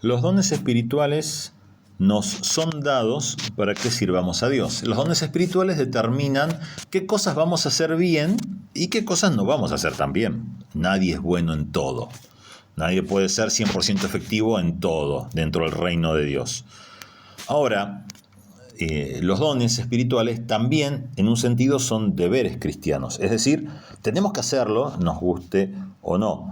Los dones espirituales nos son dados para que sirvamos a Dios. Los dones espirituales determinan qué cosas vamos a hacer bien y qué cosas no vamos a hacer tan bien. Nadie es bueno en todo. Nadie puede ser 100% efectivo en todo dentro del reino de Dios. Ahora, los dones espirituales también, en un sentido, son deberes cristianos. Es decir, tenemos que hacerlo, nos guste o no.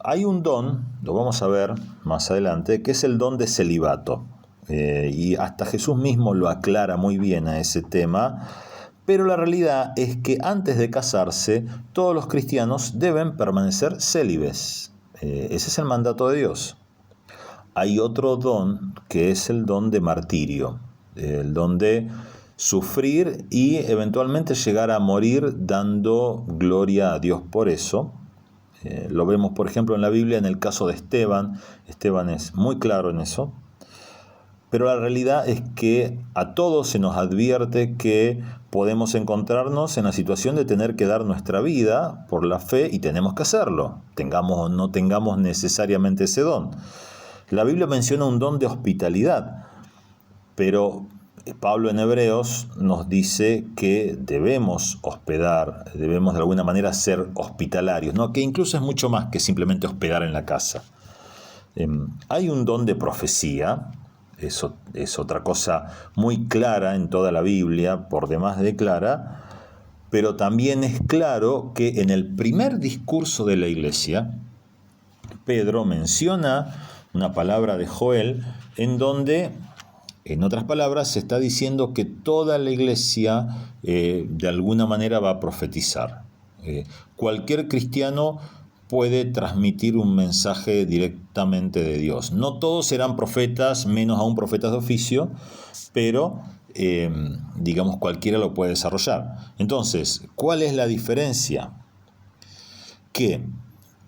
Hay un don, lo vamos a ver más adelante, que es el don de celibato. Y hasta Jesús mismo lo aclara muy bien a ese tema. Pero la realidad es que antes de casarse, todos los cristianos deben permanecer célibes. Ese es el mandato de Dios. Hay otro don que es el don de martirio, el don de sufrir y eventualmente llegar a morir dando gloria a Dios por eso. Lo vemos, por ejemplo, en la Biblia en el caso de Esteban. Esteban es muy claro en eso. Pero la realidad es que a todos se nos advierte que podemos encontrarnos en la situación de tener que dar nuestra vida por la fe y tenemos que hacerlo, tengamos o no tengamos necesariamente ese don. La Biblia menciona un don de hospitalidad, pero Pablo en Hebreos nos dice que debemos hospedar, debemos de alguna manera ser hospitalarios, ¿no? Que incluso es mucho más que simplemente hospedar en la casa. Hay un don de profecía. Eso es otra cosa muy clara en toda la Biblia, por demás de clara, pero también es claro que en el primer discurso de la iglesia, Pedro menciona una palabra de Joel en donde, en otras palabras, se está diciendo que toda la iglesia de alguna manera va a profetizar. Cualquier cristiano puede transmitir un mensaje directamente de Dios. No todos serán profetas, menos aún profetas de oficio, pero digamos cualquiera lo puede desarrollar. Entonces, ¿cuál es la diferencia? Que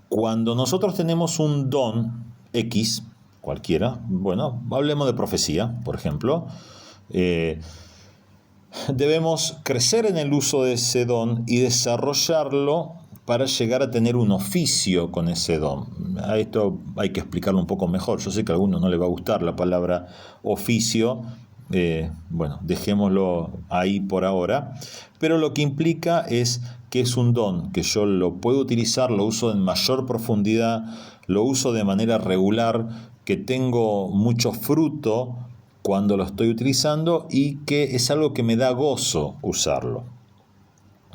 cuando nosotros tenemos un don X, cualquiera, bueno, hablemos de profecía, por ejemplo, debemos crecer en el uso de ese don y desarrollarlo para llegar a tener un oficio con ese don. A esto hay que explicarlo un poco mejor. Yo sé que a algunos no les va a gustar la palabra oficio. Bueno, dejémoslo ahí por ahora. Pero lo que implica es que es un don, que yo lo puedo utilizar, lo uso en mayor profundidad, lo uso de manera regular, que tengo mucho fruto cuando lo estoy utilizando y que es algo que me da gozo usarlo.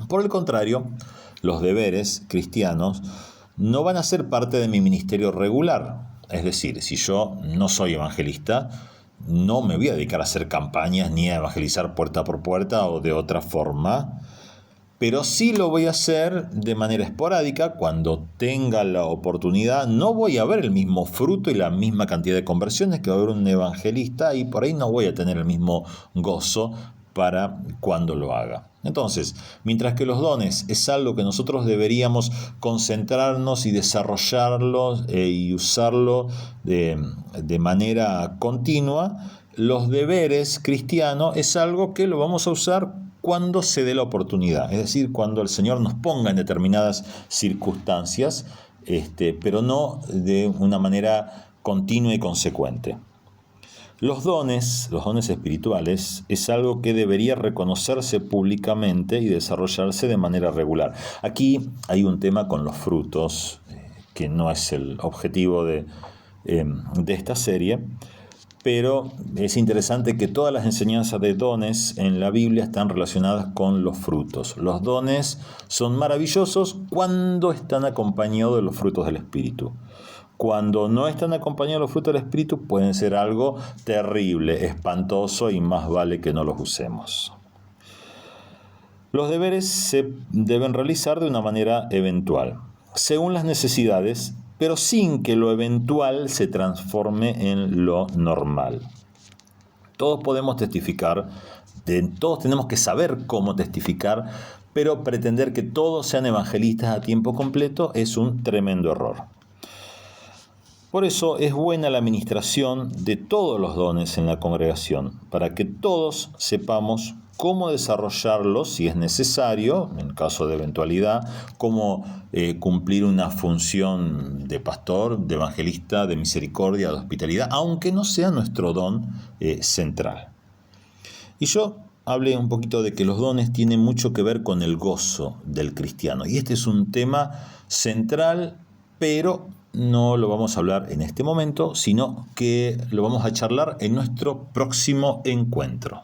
Por el contrario, los deberes cristianos no van a ser parte de mi ministerio regular. Es decir, si yo no soy evangelista, no me voy a dedicar a hacer campañas ni a evangelizar puerta por puerta o de otra forma, pero sí lo voy a hacer de manera esporádica cuando tenga la oportunidad. No voy a ver el mismo fruto y la misma cantidad de conversiones que va a haber un evangelista y por ahí no voy a tener el mismo gozo para cuando lo haga. Entonces, mientras que los dones es algo que nosotros deberíamos concentrarnos y desarrollarlo y usarlo de manera continua, los deberes cristianos es algo que lo vamos a usar cuando se dé la oportunidad, es decir, cuando el Señor nos ponga en determinadas circunstancias, pero no de una manera continua y consecuente. Los dones espirituales, es algo que debería reconocerse públicamente y desarrollarse de manera regular. Aquí hay un tema con los frutos, que no es el objetivo de esta serie, pero es interesante que todas las enseñanzas de dones en la Biblia están relacionadas con los frutos. Los dones son maravillosos cuando están acompañados de los frutos del Espíritu. Cuando no están acompañados de los frutos del Espíritu pueden ser algo terrible, espantoso y más vale que no los usemos. Los deberes se deben realizar de una manera eventual, según las necesidades, pero sin que lo eventual se transforme en lo normal. Todos podemos testificar, todos tenemos que saber cómo testificar, pero pretender que todos sean evangelistas a tiempo completo es un tremendo error. Por eso es buena la administración de todos los dones en la congregación, para que todos sepamos cómo desarrollarlo si es necesario, en caso de eventualidad, cómo cumplir una función de pastor, de evangelista, de misericordia, de hospitalidad, aunque no sea nuestro don central. Y yo hablé un poquito de que los dones tienen mucho que ver con el gozo del cristiano. Y este es un tema central, pero no lo vamos a hablar en este momento, sino que lo vamos a charlar en nuestro próximo encuentro.